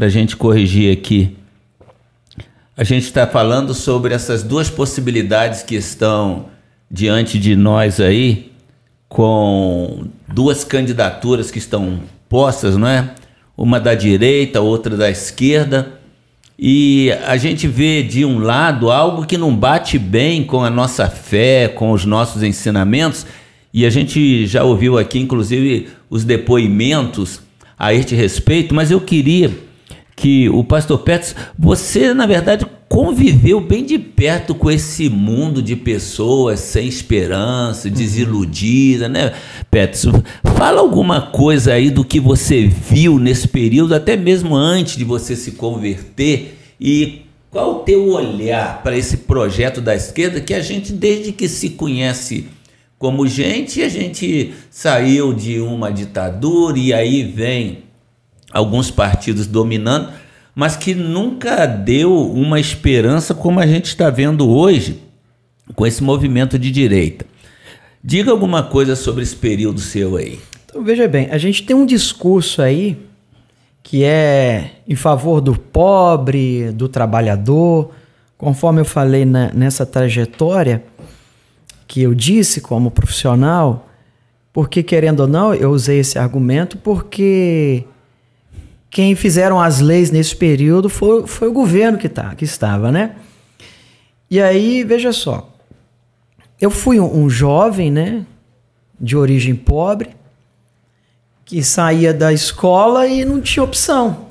para a gente corrigir aqui. A gente está falando sobre essas duas possibilidades que estão diante de nós aí, com duas candidaturas que estão postas, não é? Uma da direita, outra da esquerda. E a gente vê de um lado algo que não bate bem com a nossa fé, com os nossos ensinamentos. E a gente já ouviu aqui, inclusive, os depoimentos a este respeito, mas eu queria que o pastor Petros, você, na verdade, conviveu bem de perto com esse mundo de pessoas sem esperança, desiludida, né, Petros? Fala alguma coisa aí do que você viu nesse período, até mesmo antes de você se converter, e qual o teu olhar para esse projeto da esquerda que a gente, desde que se conhece como gente, a gente saiu de uma ditadura e aí vem alguns partidos dominando, mas que nunca deu uma esperança como a gente está vendo hoje com esse movimento de direita. Diga alguma coisa sobre esse período seu aí. Então, veja bem, a gente tem um discurso aí que é em favor do pobre, do trabalhador, conforme eu falei nessa trajetória que eu disse como profissional, porque, querendo ou não, eu usei esse argumento porque quem fizeram as leis nesse período foi o governo que estava, né? E aí, veja só, eu fui um jovem, né, de origem pobre, que saía da escola e não tinha opção.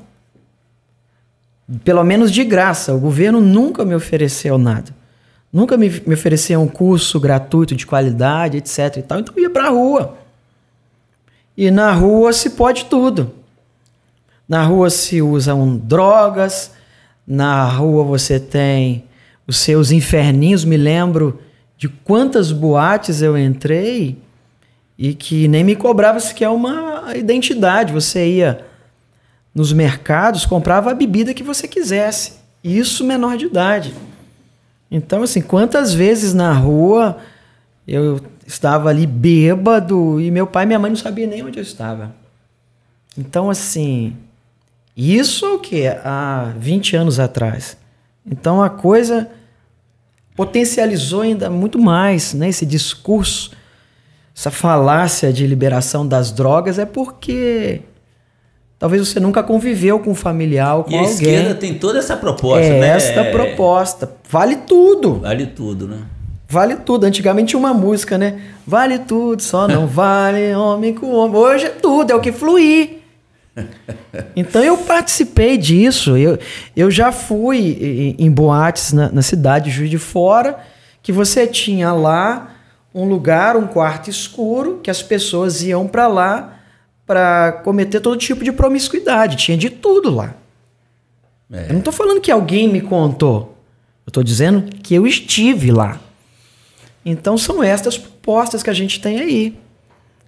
Pelo menos de graça. O governo nunca me ofereceu nada. Nunca me ofereceu um curso gratuito de qualidade, etc. e tal. Então eu ia para a rua. E na rua se pode tudo. Na rua se usam drogas, na rua você tem os seus inferninhos. Me lembro de quantas boates eu entrei e que nem me cobrava sequer uma identidade. Você ia nos mercados, comprava a bebida que você quisesse. Isso menor de idade. Então, assim, quantas vezes na rua eu estava ali bêbado e meu pai e minha mãe não sabiam nem onde eu estava. Então, assim, isso é o quê? Há 20 anos atrás. Então, a coisa potencializou ainda muito mais, né? Esse discurso, essa falácia de liberação das drogas é porque talvez você nunca conviveu com um familiar ou com alguém. E a esquerda tem toda essa proposta, né? Esta proposta. Vale tudo. Vale tudo, né? Vale tudo. Antigamente tinha uma música, né? Vale tudo, só não vale homem com homem. Hoje é tudo, é o que fluir. Então eu participei disso. Eu já fui em boates na cidade de Juiz de Fora, que você tinha lá um lugar, um quarto escuro, que as pessoas iam para lá para cometer todo tipo de promiscuidade. Tinha de tudo lá. Eu não estou falando que alguém me contou. Eu estou dizendo que eu estive lá. Então são estas propostas que a gente tem aí.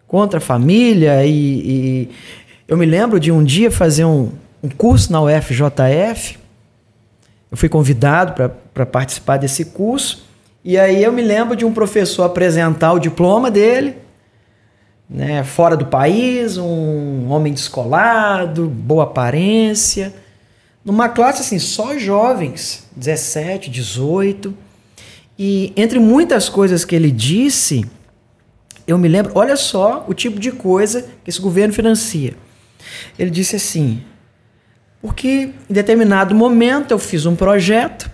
Contra a família e eu me lembro de um dia fazer um curso na UFJF. Eu fui convidado para participar desse curso. E aí eu me lembro de um professor apresentar o diploma dele, né, fora do país, um homem descolado, boa aparência, numa classe assim, só jovens, 17, 18. E entre muitas coisas que ele disse, eu me lembro, olha só o tipo de coisa que esse governo financia. Ele disse assim, porque em determinado momento eu fiz um projeto,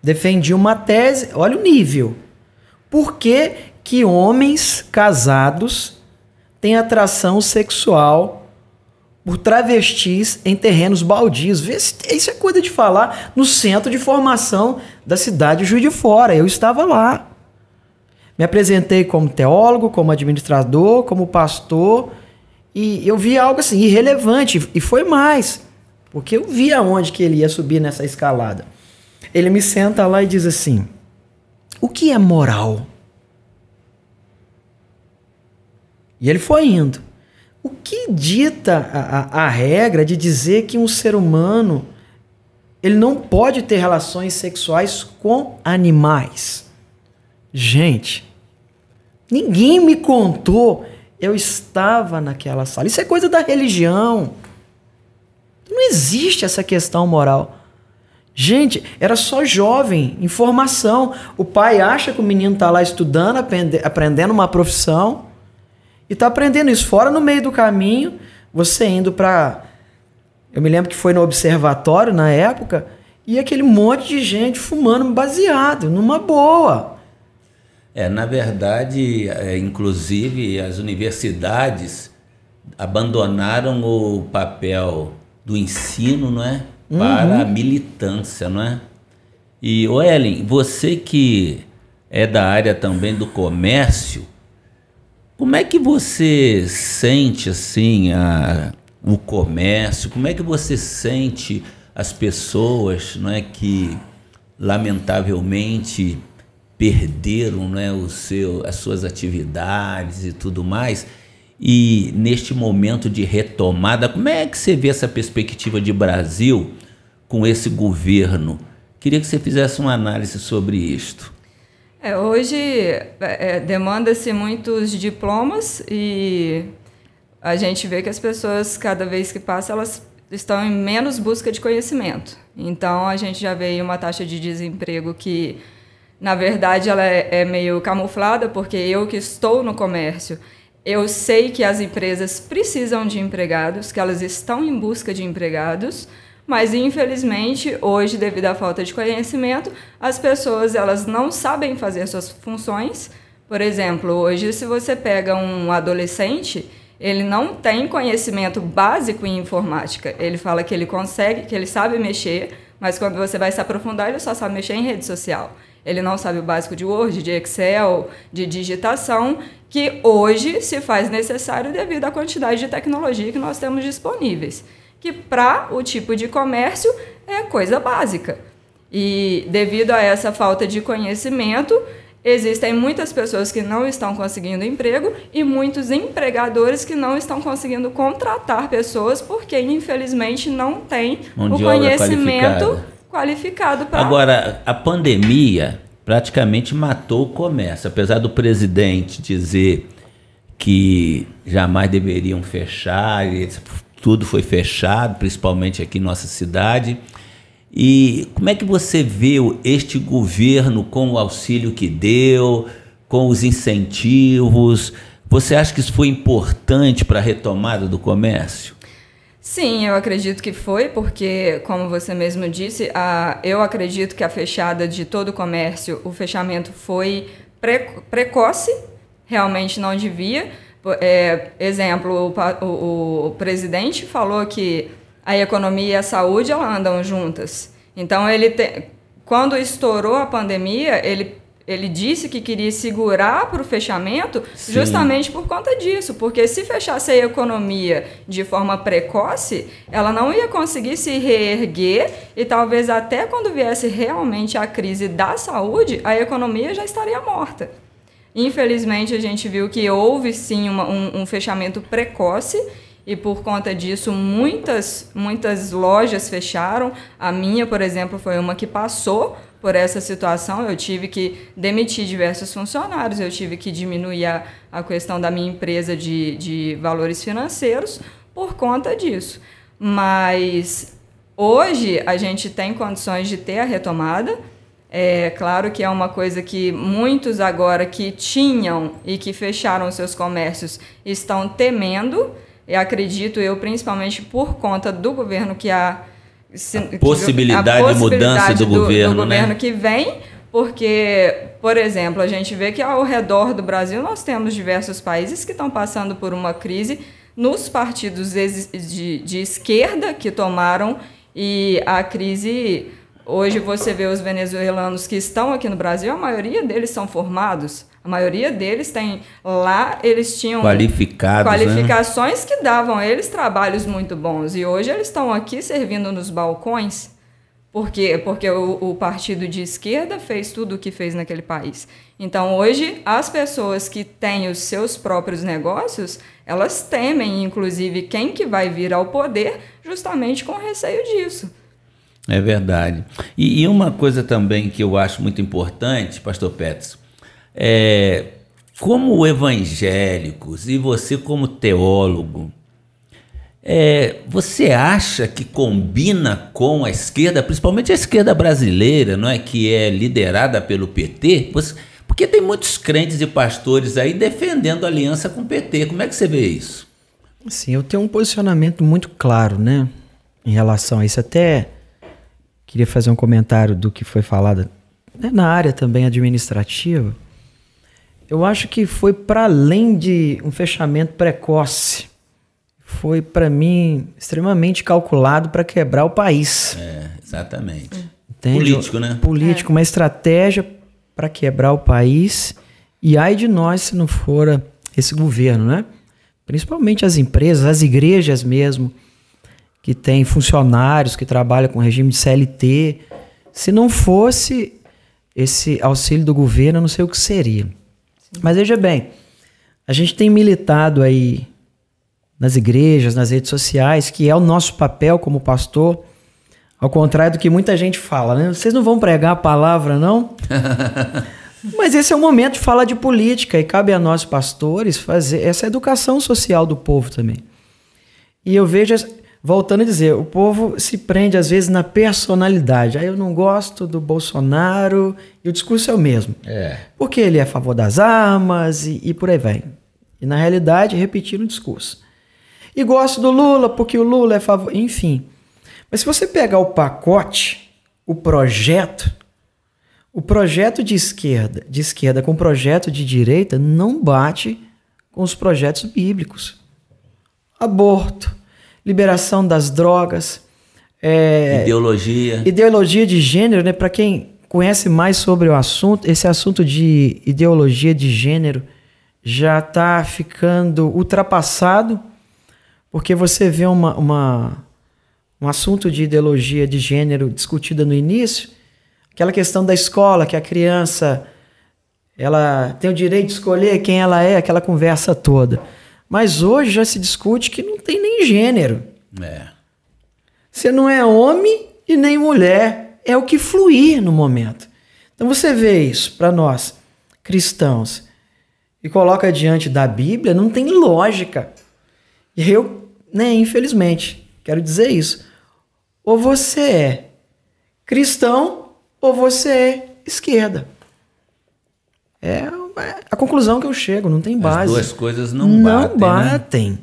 defendi uma tese, olha o nível. Por que homens casados têm atração sexual por travestis em terrenos baldios? Isso é coisa de falar no centro de formação da cidade de Juiz de Fora. Eu estava lá. Me apresentei como teólogo, como administrador, como pastor, e eu vi algo assim irrelevante, e foi mais, porque eu vi aonde que ele ia subir nessa escalada. Ele me senta lá e diz assim, o que é moral? E ele foi indo. O que dita a regra de dizer que um ser humano ele não pode ter relações sexuais com animais? Gente, ninguém me contou. Eu estava naquela sala. Isso é coisa da religião. Não existe essa questão moral. Gente, era só jovem, informação. O pai acha que o menino está lá estudando, aprendendo uma profissão, e está aprendendo isso fora no meio do caminho, você indo para... Eu me lembro que foi no observatório na época, e aquele monte de gente fumando baseado, numa boa. Na verdade, inclusive as universidades abandonaram o papel do ensino, não é? Para a militância, não é? E, Ellen, você que é da área também do comércio, como é que você sente assim o comércio? Como é que você sente as pessoas, não é, que lamentavelmente perderam, né, as suas atividades e tudo mais? E neste momento de retomada, como é que você vê essa perspectiva de Brasil com esse governo? Queria que você fizesse uma análise sobre isto. Hoje demanda-se muitos diplomas e a gente vê que as pessoas, cada vez que passa, elas estão em menos busca de conhecimento. Então, a gente já vê uma taxa de desemprego que, na verdade, ela é meio camuflada, porque eu que estou no comércio, eu sei que as empresas precisam de empregados, que elas estão em busca de empregados, mas, infelizmente, hoje, devido à falta de conhecimento, as pessoas elas não sabem fazer suas funções. Por exemplo, hoje, se você pega um adolescente, ele não tem conhecimento básico em informática. Ele fala que ele consegue, que ele sabe mexer, mas quando você vai se aprofundar, ele só sabe mexer em rede social. Ele não sabe o básico de Word, de Excel, de digitação, que hoje se faz necessário devido à quantidade de tecnologia que nós temos disponíveis, que para o tipo de comércio é coisa básica. E devido a essa falta de conhecimento, existem muitas pessoas que não estão conseguindo emprego e muitos empregadores que não estão conseguindo contratar pessoas porque, infelizmente, não tem o conhecimento qualificado para... Agora, a pandemia praticamente matou o comércio. Apesar do presidente dizer que jamais deveriam fechar, tudo foi fechado, principalmente aqui em nossa cidade. E como é que você vê este governo com o auxílio que deu, com os incentivos? Você acha que isso foi importante para a retomada do comércio? Sim, eu acredito que foi, porque, como você mesmo disse, eu acredito que a fechada de todo o comércio, o fechamento foi precoce, realmente não devia. Exemplo, o presidente falou que a economia e a saúde ela andam juntas. Então, quando estourou a pandemia, ele disse que queria segurar para o fechamento. Sim. Justamente por conta disso. Porque se fechasse a economia de forma precoce, ela não ia conseguir se reerguer e talvez até quando viesse realmente a crise da saúde, a economia já estaria morta. Infelizmente, a gente viu que houve sim um fechamento precoce e por conta disso muitas lojas fecharam. A minha, por exemplo, foi uma que passou por essa situação. Eu tive que demitir diversos funcionários, eu tive que diminuir a questão da minha empresa de valores financeiros por conta disso. Mas hoje a gente tem condições de ter a retomada. É claro que é uma coisa que muitos agora que tinham e que fecharam seus comércios estão temendo. E acredito eu, principalmente por conta do governo que a possibilidade de mudança do governo, né? Que vem, porque, por exemplo, a gente vê que ao redor do Brasil nós temos diversos países que estão passando por uma crise nos partidos de esquerda que tomaram e a crise... Hoje você vê os venezuelanos que estão aqui no Brasil, a maioria deles são formados, a maioria deles tem lá, eles tinham qualificações, né, que davam a eles trabalhos muito bons. E hoje eles estão aqui servindo nos balcões, porque o partido de esquerda fez tudo o que fez naquele país. Então hoje as pessoas que têm os seus próprios negócios, elas temem, inclusive, quem que vai vir ao poder justamente com receio disso. É verdade. E uma coisa também que eu acho muito importante, pastor Peterson, como evangélicos e você como teólogo, Você acha que combina com a esquerda, principalmente a esquerda brasileira, não é, que é liderada pelo PT? Porque tem muitos crentes e pastores aí defendendo a aliança com o PT. Como é que você vê isso? Sim, eu tenho um posicionamento muito claro, né, em relação a isso. Até queria fazer um comentário do que foi falado, né, na área também administrativa. Eu acho que foi para além de um fechamento precoce. Foi, para mim, extremamente calculado para quebrar o país. Exatamente. Entende? Político, né? Político, uma estratégia para quebrar o país. E ai de nós se não for esse governo, né? Principalmente as empresas, as igrejas mesmo, que têm funcionários que trabalham com regime de CLT. Se não fosse esse auxílio do governo, eu não sei o que seria. Sim. Mas veja bem, a gente tem militado aí nas igrejas, nas redes sociais, que é o nosso papel como pastor, ao contrário do que muita gente fala, né? Vocês não vão pregar a palavra, não? Mas esse é o momento de falar de política e cabe a nós, pastores, fazer essa educação social do povo também. E eu vejo, voltando a dizer, o povo se prende às vezes na personalidade. Aí eu não gosto do Bolsonaro e o discurso é o mesmo. Porque ele é a favor das armas e por aí vai. E na realidade, repetir o discurso. E gosto do Lula porque o Lula é a favor... Enfim. Mas se você pegar o pacote, o projeto de esquerda com o projeto de direita não bate com os projetos bíblicos. Aborto, liberação das drogas, ideologia de gênero, né? Para quem conhece mais sobre o assunto, esse assunto de ideologia de gênero já está ficando ultrapassado, porque você vê um assunto de ideologia de gênero discutida no início, aquela questão da escola, que a criança ela tem o direito de escolher quem ela é, aquela conversa toda. Mas hoje já se discute que não tem nem gênero. Você não é homem e nem mulher. É o que fluir no momento. Então você vê isso para nós, cristãos, e coloca diante da Bíblia, não tem lógica. E eu, né, infelizmente, quero dizer isso. Ou você é cristão ou você é esquerda. É a conclusão que eu chego, não tem base. As duas coisas não batem.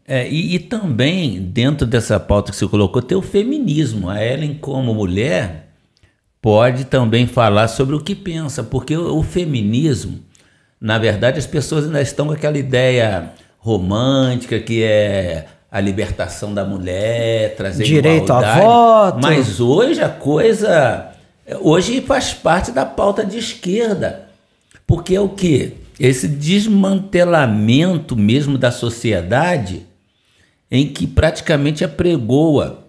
Né? E também, dentro dessa pauta que você colocou, tem o feminismo. A Ellen, como mulher, pode também falar sobre o que pensa, porque o feminismo, na verdade, as pessoas ainda estão com aquela ideia romântica que é a libertação da mulher, trazer direito igualdade, a voto. Mas hoje hoje faz parte da pauta de esquerda, porque é o quê? Esse desmantelamento mesmo da sociedade, em que praticamente apregoa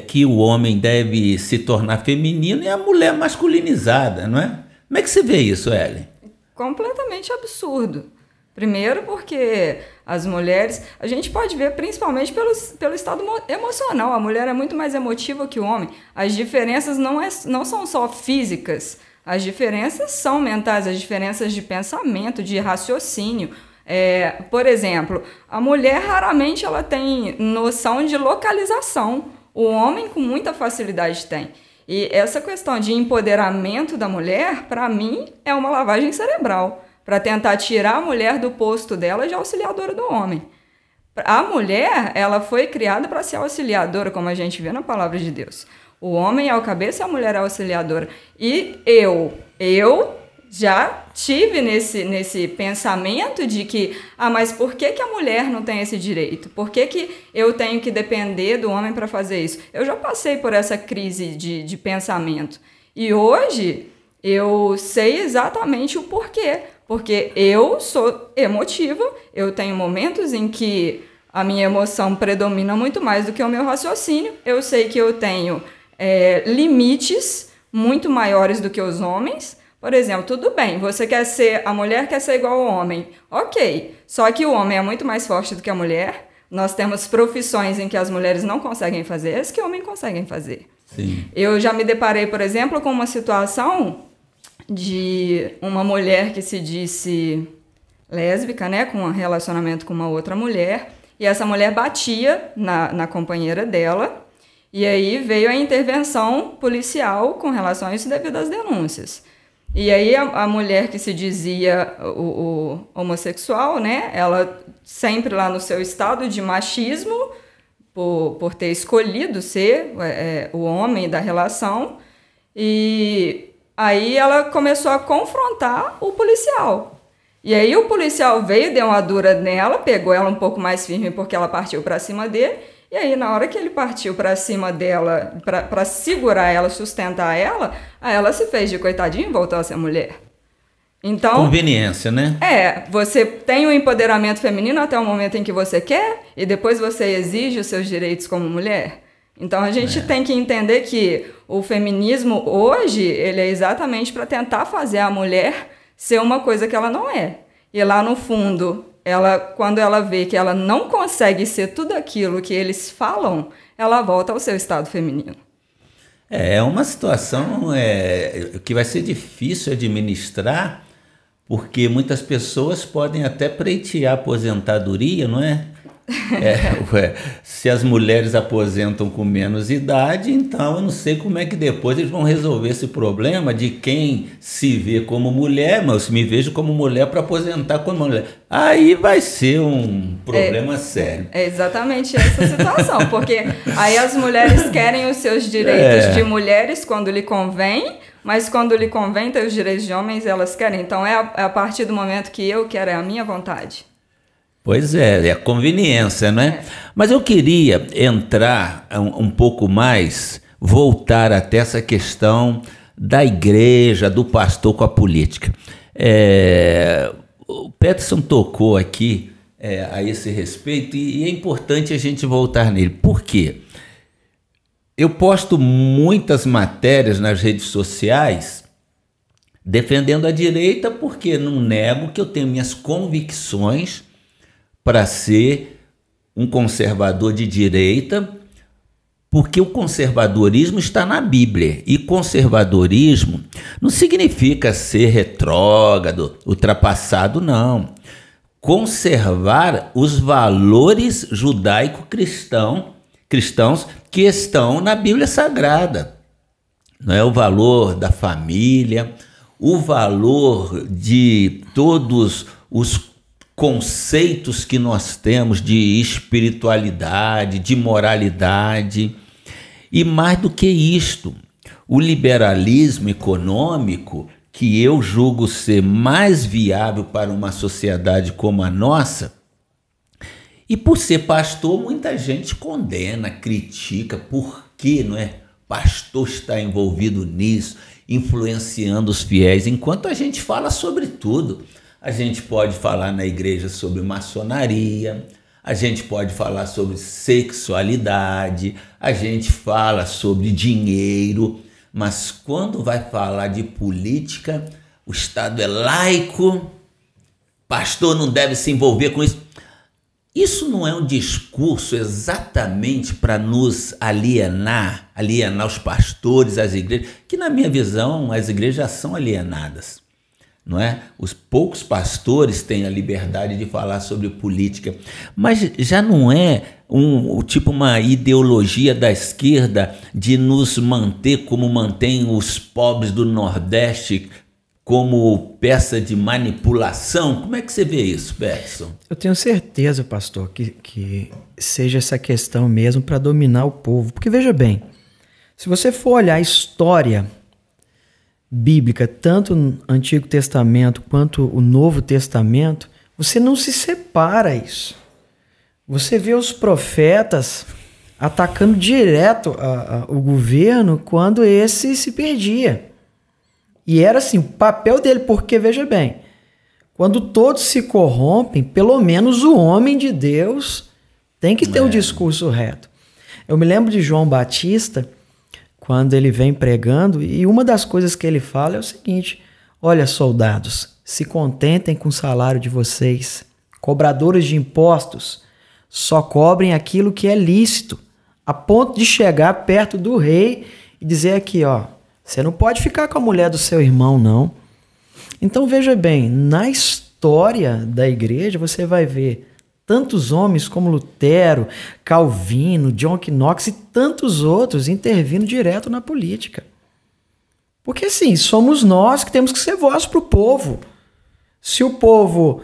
que o homem deve se tornar feminino e a mulher masculinizada, não é? Como é que você vê isso, Ellen? Completamente absurdo. Primeiro porque as mulheres, a gente pode ver principalmente pelo estado emocional, a mulher é muito mais emotiva que o homem. As diferenças não são só físicas, as diferenças são mentais, as diferenças de pensamento, de raciocínio. Por exemplo, a mulher raramente ela tem noção de localização, o homem com muita facilidade tem. E essa questão de empoderamento da mulher, para mim, é uma lavagem cerebral, para tentar tirar a mulher do posto dela de auxiliadora do homem. A mulher, ela foi criada para ser auxiliadora, como a gente vê na palavra de Deus. O homem é o cabeça e a mulher é a auxiliadora. E eu já tive nesse pensamento de que, mas por que a mulher não tem esse direito? Por que eu tenho que depender do homem para fazer isso? Eu já passei por essa crise de pensamento. E hoje eu sei exatamente o porquê. Porque eu sou emotiva, eu tenho momentos em que a minha emoção predomina muito mais do que o meu raciocínio. Eu sei que eu tenho limites muito maiores do que os homens. Por exemplo, tudo bem, a mulher quer ser igual ao homem. Ok, só que o homem é muito mais forte do que a mulher. Nós temos profissões em que as mulheres não conseguem fazer, as que homens conseguem fazer. Sim. Eu já me deparei, por exemplo, com uma situação de uma mulher que se disse lésbica, né, com um relacionamento com uma outra mulher, e essa mulher batia na companheira dela, e aí veio a intervenção policial com relação a isso devido às denúncias. E aí a mulher que se dizia o homossexual, né, ela sempre lá no seu estado de machismo, por ter escolhido ser o homem da relação, e aí ela começou a confrontar o policial. E aí o policial veio, deu uma dura nela, pegou ela um pouco mais firme porque ela partiu para cima dele. E aí, na hora que ele partiu para cima dela, para segurar ela, sustentar ela, aí ela se fez de coitadinha e voltou a ser mulher. Então, conveniência, né? Você tem o empoderamento feminino até o momento em que você quer e depois você exige os seus direitos como mulher. Então, a gente tem que entender que o feminismo hoje, ele é exatamente para tentar fazer a mulher ser uma coisa que ela não é. E lá no fundo, quando ela vê que ela não consegue ser tudo aquilo que eles falam, ela volta ao seu estado feminino. É uma situação que vai ser difícil administrar, porque muitas pessoas podem até pleitear aposentadoria, não é? Se as mulheres aposentam com menos idade, então eu não sei como é que depois eles vão resolver esse problema de quem se vê como mulher, mas eu me vejo como mulher para aposentar como mulher. Aí vai ser um problema sério. É exatamente essa situação, porque aí as mulheres querem os seus direitos de mulheres quando lhe convém, mas quando lhe convém ter os direitos de homens, elas querem. Então é a partir do momento que eu quero, é a minha vontade. Pois é a conveniência, né? Mas eu queria entrar um pouco mais, voltar até essa questão da igreja, do pastor com a política. O Peterson tocou aqui a esse respeito e é importante a gente voltar nele. Por quê? Eu posto muitas matérias nas redes sociais defendendo a direita porque não nego que eu tenho minhas convicções para ser um conservador de direita, porque o conservadorismo está na Bíblia. E conservadorismo não significa ser retrógrado, ultrapassado, não. Conservar os valores judaico-cristãos que estão na Bíblia Sagrada. Não é? O valor da família, o valor de todos os conceitos que nós temos de espiritualidade, de moralidade, e mais do que isto, o liberalismo econômico, que eu julgo ser mais viável para uma sociedade como a nossa. E por ser pastor, muita gente condena, critica, por que, não é? Pastor está envolvido nisso, influenciando os fiéis, enquanto a gente fala sobre tudo. A gente pode falar na igreja sobre maçonaria, a gente pode falar sobre sexualidade, a gente fala sobre dinheiro, mas quando vai falar de política, o Estado é laico, pastor não deve se envolver com isso. Isso não é um discurso exatamente para nos alienar os pastores, as igrejas, que na minha visão as igrejas já são alienadas. Não é? Os poucos pastores têm a liberdade de falar sobre política, mas já não é uma ideologia da esquerda de nos manter como mantém os pobres do Nordeste como peça de manipulação. Como é que você vê isso, Peterson? Eu tenho certeza, pastor, que seja essa questão mesmo para dominar o povo, porque veja bem, se você for olhar a história bíblica, tanto no Antigo Testamento quanto o Novo Testamento, você não se separa isso. Você vê os profetas atacando direto o governo quando esse se perdia. E era assim, o papel dele, porque veja bem, quando todos se corrompem, pelo menos o homem de Deus tem que ter um discurso reto. Eu me lembro de João Batista, quando ele vem pregando, e uma das coisas que ele fala é o seguinte: olha, soldados, se contentem com o salário de vocês. Cobradores de impostos só cobrem aquilo que é lícito, a ponto de chegar perto do rei e dizer aqui, ó, você não pode ficar com a mulher do seu irmão, não. Então veja bem, na história da igreja você vai ver tantos homens como Lutero, Calvino, John Knox e tantos outros intervindo direto na política. Porque assim, somos nós que temos que ser voz para o povo. Se o povo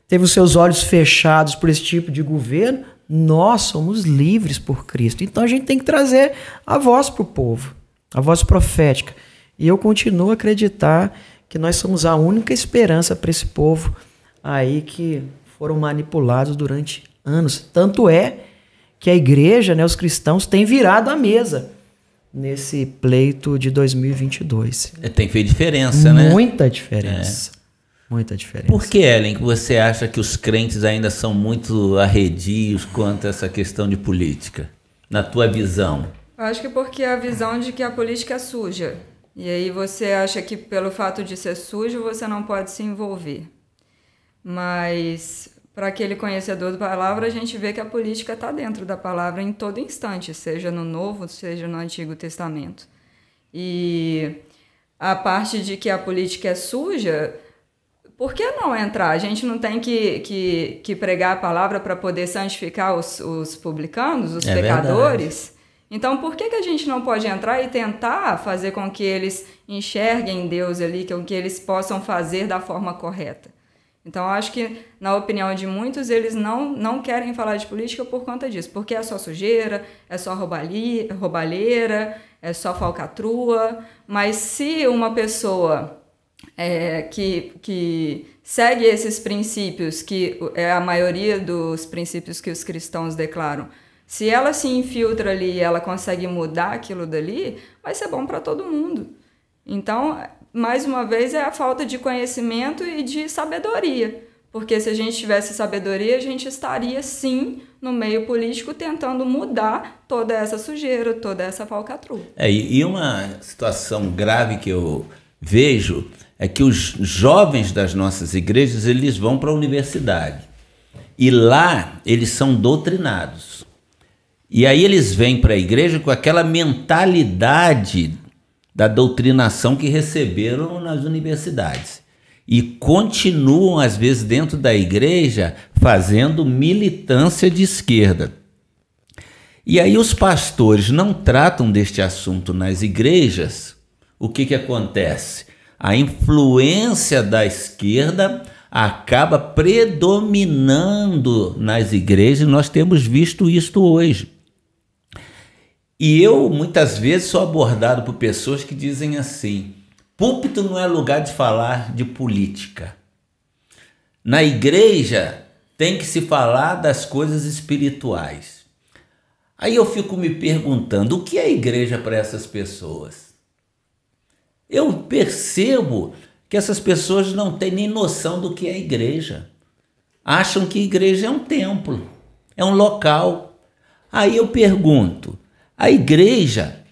teve os seus olhos fechados por esse tipo de governo, nós somos livres por Cristo. Então a gente tem que trazer a voz para o povo, a voz profética. E eu continuo a acreditar que nós somos a única esperança para esse povo aí que foram manipulados durante anos. Tanto é que a igreja, né, os cristãos, têm virado a mesa nesse pleito de 2022. Tem feito diferença, né? Muita diferença. Muita diferença. Por que, Ellen, que você acha que os crentes ainda são muito arredios quanto a essa questão de política? Na tua visão? Eu acho que porque a visão de que a política é suja. E aí você acha que pelo fato de ser sujo você não pode se envolver. Mas para aquele conhecedor da palavra, a gente vê que a política está dentro da palavra em todo instante, seja no Novo, seja no Antigo Testamento. E a parte de que a política é suja, por que não entrar? A gente não tem que pregar a palavra para poder santificar os publicanos, os pecadores? Verdade. Então, por que a gente não pode entrar e tentar fazer com que eles enxerguem Deus ali, com que eles possam fazer da forma correta? Então, eu acho que, na opinião de muitos, eles não querem falar de política por conta disso, porque é só sujeira, é só roubalheira, é só falcatrua. Mas se uma pessoa que segue esses princípios, que é a maioria dos princípios que os cristãos declaram, se ela se infiltra ali e ela consegue mudar aquilo dali, vai ser bom para todo mundo. Então, mais uma vez, é a falta de conhecimento e de sabedoria. Porque se a gente tivesse sabedoria, a gente estaria, sim, no meio político tentando mudar toda essa sujeira, toda essa falcatrua. E uma situação grave que eu vejo é que os jovens das nossas igrejas, eles vão para a universidade. E lá eles são doutrinados. E aí eles vêm para a igreja com aquela mentalidade da doutrinação que receberam nas universidades. E continuam, às vezes, dentro da igreja, fazendo militância de esquerda. E aí os pastores não tratam deste assunto nas igrejas. O que acontece? A influência da esquerda acaba predominando nas igrejas. Nós temos visto isto hoje. E eu, muitas vezes, sou abordado por pessoas que dizem assim: púlpito não é lugar de falar de política. Na igreja tem que se falar das coisas espirituais. Aí eu fico me perguntando, o que é igreja para essas pessoas? Eu percebo que essas pessoas não têm nem noção do que é igreja. Acham que igreja é um templo, é um local. Aí eu pergunto, a igreja,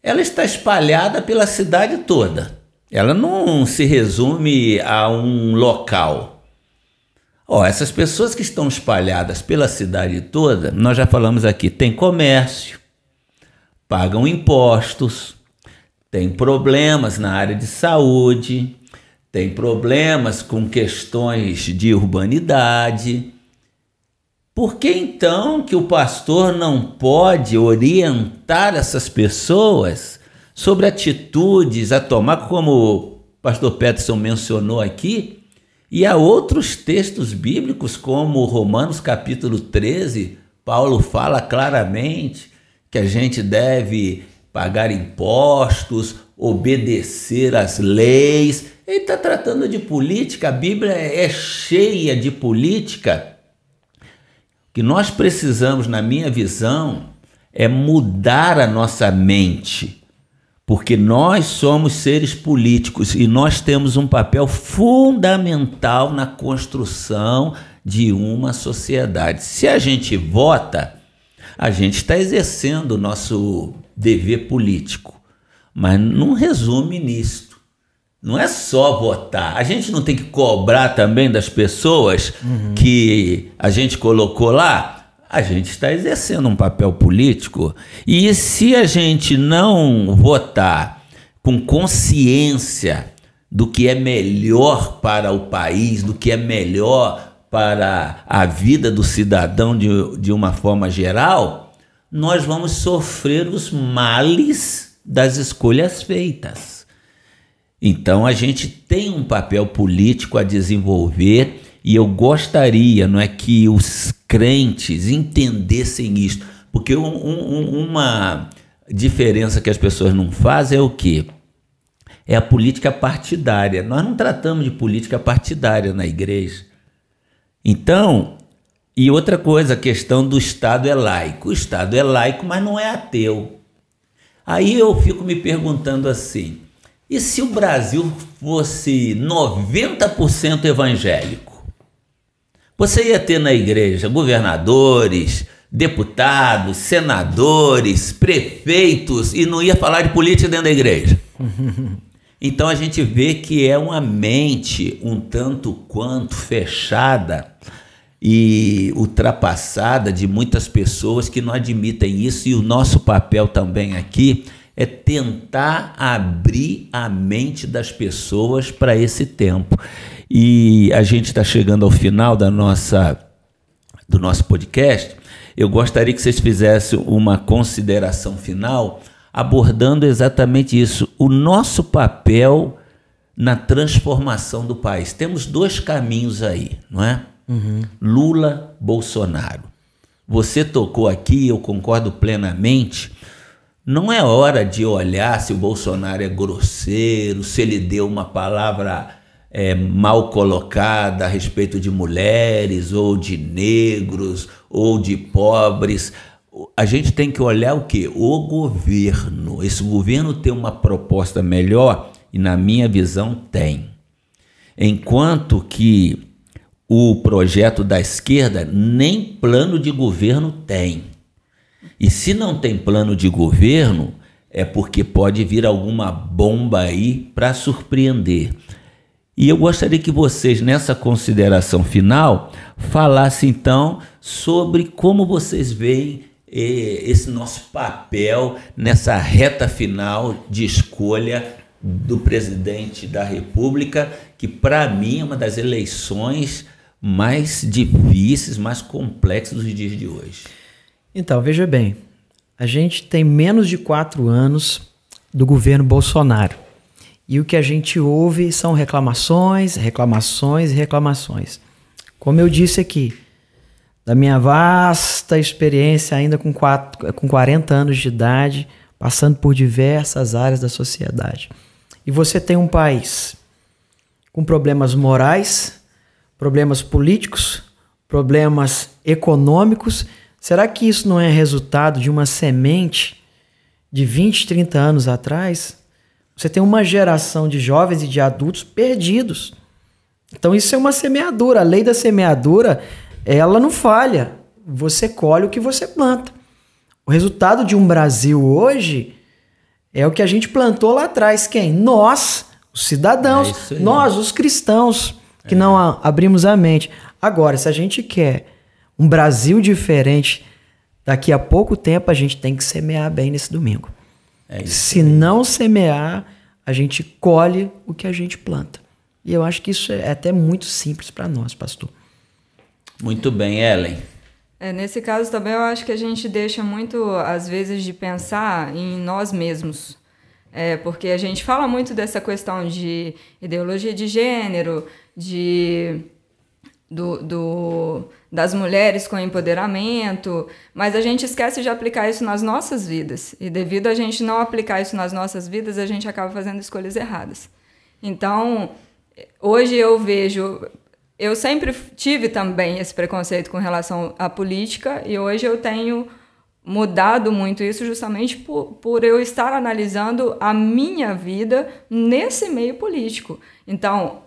ela está espalhada pela cidade toda. Ela não se resume a um local. Essas pessoas que estão espalhadas pela cidade toda, nós já falamos aqui, tem comércio, pagam impostos, tem problemas na área de saúde, tem problemas com questões de urbanidade. Por que então que o pastor não pode orientar essas pessoas sobre atitudes a tomar, como o pastor Peterson mencionou aqui, e há outros textos bíblicos, como Romanos capítulo 13, Paulo fala claramente que a gente deve pagar impostos, obedecer às leis. Ele está tratando de política, a Bíblia é cheia de política. O que nós precisamos, na minha visão, é mudar a nossa mente, porque nós somos seres políticos e nós temos um papel fundamental na construção de uma sociedade. Se a gente vota, a gente está exercendo o nosso dever político, mas não resume nisto. Não é só votar. A gente não tem que cobrar também das pessoas que a gente colocou lá. A gente está exercendo um papel político. E se a gente não votar com consciência do que é melhor para o país, do que é melhor para a vida do cidadão de uma forma geral, nós vamos sofrer os males das escolhas feitas. Então a gente tem um papel político a desenvolver e eu gostaria, não é, que os crentes entendessem isso, porque uma diferença que as pessoas não fazem é o quê? É a política partidária. Nós não tratamos de política partidária na igreja. Então, e outra coisa, a questão do Estado é laico. O Estado é laico, mas não é ateu. Aí eu fico me perguntando assim, e se o Brasil fosse 90% evangélico? Você ia ter na igreja governadores, deputados, senadores, prefeitos e não ia falar de política dentro da igreja. Então a gente vê que é uma mente um tanto quanto fechada e ultrapassada de muitas pessoas que não admitem isso, e o nosso papel também aqui é tentar abrir a mente das pessoas para esse tempo. E a gente está chegando ao final do nosso podcast. Eu gostaria que vocês fizessem uma consideração final abordando exatamente isso, o nosso papel na transformação do país. Temos dois caminhos aí, não é? Lula, Bolsonaro. Você tocou aqui, eu concordo plenamente. Não é hora de olhar se o Bolsonaro é grosseiro, se ele deu uma palavra mal colocada a respeito de mulheres, ou de negros, ou de pobres. A gente tem que olhar o quê? O governo. Esse governo tem uma proposta melhor e, na minha visão, tem. Enquanto que o projeto da esquerda nem plano de governo tem. E se não tem plano de governo, é porque pode vir alguma bomba aí para surpreender. E eu gostaria que vocês, nessa consideração final, falassem então sobre como vocês veem esse nosso papel nessa reta final de escolha do presidente da República, que para mim é uma das eleições mais difíceis, mais complexas dos dias de hoje. Então, veja bem, a gente tem menos de 4 anos do governo Bolsonaro. E o que a gente ouve são reclamações, reclamações e reclamações. Como eu disse aqui, da minha vasta experiência ainda com 40 anos de idade, passando por diversas áreas da sociedade. E você tem um país com problemas morais, problemas políticos, problemas econômicos. Será que isso não é resultado de uma semente de 20, 30 anos atrás? Você tem uma geração de jovens e de adultos perdidos. Então isso é uma semeadura. A lei da semeadura, ela não falha. Você colhe o que você planta. O resultado de um Brasil hoje é o que a gente plantou lá atrás. Quem? Nós, os cidadãos. Nós, os cristãos, que não abrimos a mente. Agora, se a gente quer um Brasil diferente, daqui a pouco tempo a gente tem que semear bem nesse domingo. Se não semear, a gente colhe o que a gente planta. E eu acho que isso é até muito simples para nós, pastor. Muito bem, Ellen. Nesse caso também eu acho que a gente deixa muito, às vezes, de pensar em nós mesmos. Porque a gente fala muito dessa questão de ideologia de gênero, das mulheres com empoderamento, mas a gente esquece de aplicar isso nas nossas vidas. E devido a gente não aplicar isso nas nossas vidas, a gente acaba fazendo escolhas erradas. Então, hoje eu vejo... Eu sempre tive também esse preconceito com relação à política, e hoje eu tenho mudado muito isso justamente por eu estar analisando a minha vida nesse meio político. Então,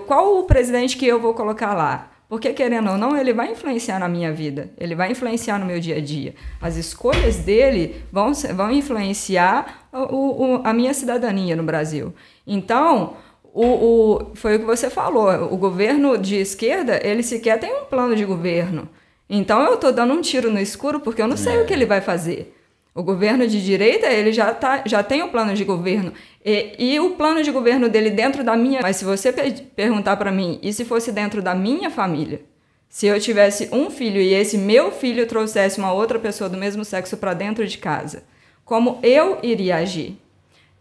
qual o presidente que eu vou colocar lá? Porque, querendo ou não, ele vai influenciar na minha vida, ele vai influenciar no meu dia a dia. As escolhas dele vão influenciar a minha cidadania no Brasil. Então, foi o que você falou, o governo de esquerda, ele sequer tem um plano de governo. Então, eu estou dando um tiro no escuro porque eu não sei o que ele vai fazer. O governo de direita, ele já tem um plano de governo. E o plano de governo dele dentro da minha... Mas se você perguntar para mim, e se fosse dentro da minha família? Se eu tivesse um filho e esse meu filho trouxesse uma outra pessoa do mesmo sexo para dentro de casa, como eu iria agir?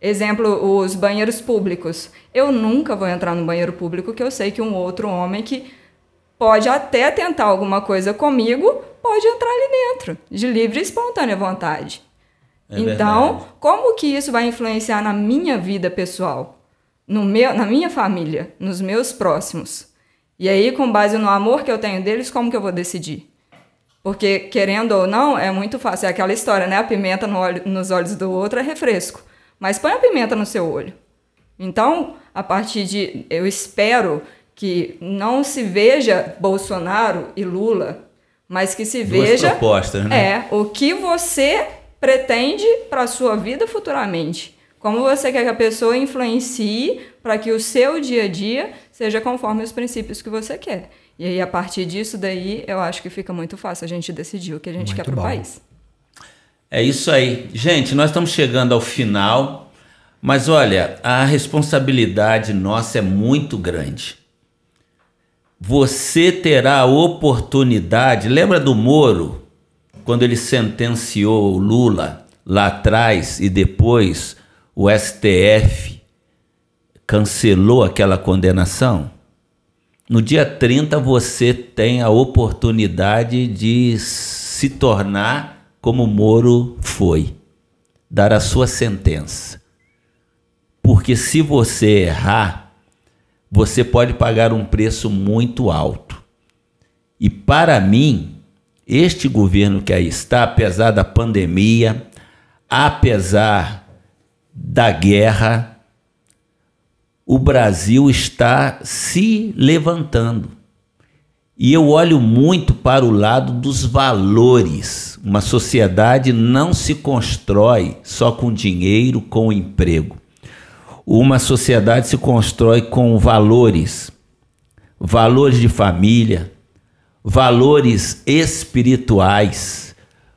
Exemplo, os banheiros públicos. Eu nunca vou entrar no banheiro público que eu sei que um outro homem que pode até tentar alguma coisa comigo pode entrar ali dentro, de livre e espontânea vontade. Então, verdade. Como que isso vai influenciar na minha vida pessoal, na minha família, nos meus próximos? E aí, com base no amor que eu tenho deles, como que eu vou decidir? Porque, querendo ou não, é muito fácil. É aquela história, né? A pimenta nos olhos do outro é refresco. Mas põe a pimenta no seu olho. Então, a partir de... Eu espero que não se veja Bolsonaro e Lula, mas que se veja... Duas propostas, né? O que você pretende para a sua vida futuramente. Como você quer que a pessoa influencie para que o seu dia a dia seja conforme os princípios que você quer. E aí, a partir disso daí, eu acho que fica muito fácil a gente decidir o que a gente quer para o país. É isso aí. Gente, nós estamos chegando ao final, mas olha, a responsabilidade nossa é muito grande. Você terá a oportunidade, lembra do Moro, quando ele sentenciou o Lula lá atrás e depois o STF cancelou aquela condenação? No dia 30 você tem a oportunidade de se tornar como Moro foi, dar a sua sentença. Porque se você errar, você pode pagar um preço muito alto. E para mim, este governo que aí está, apesar da pandemia, apesar da guerra, o Brasil está se levantando. E eu olho muito para o lado dos valores. Uma sociedade não se constrói só com dinheiro, com emprego. Uma sociedade se constrói com valores, valores de família, valores espirituais,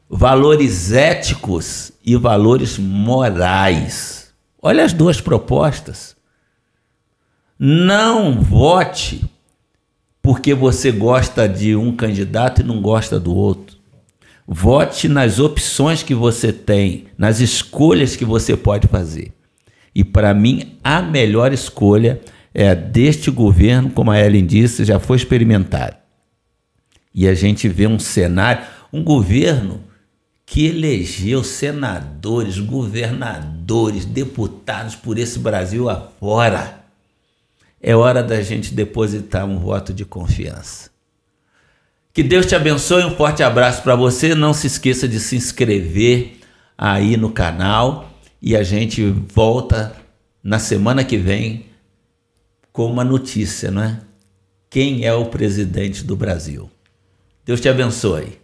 valores éticos e valores morais. Olha as duas propostas. Não vote porque você gosta de um candidato e não gosta do outro. Vote nas opções que você tem, nas escolhas que você pode fazer. E para mim, a melhor escolha é a deste governo, como a Ellen disse, já foi experimentado. E a gente vê um cenário, um governo que elegeu senadores, governadores, deputados por esse Brasil afora. É hora da gente depositar um voto de confiança. Que Deus te abençoe, um forte abraço para você. Não se esqueça de se inscrever aí no canal e a gente volta na semana que vem com uma notícia, não é? Quem é o presidente do Brasil? Deus te abençoe.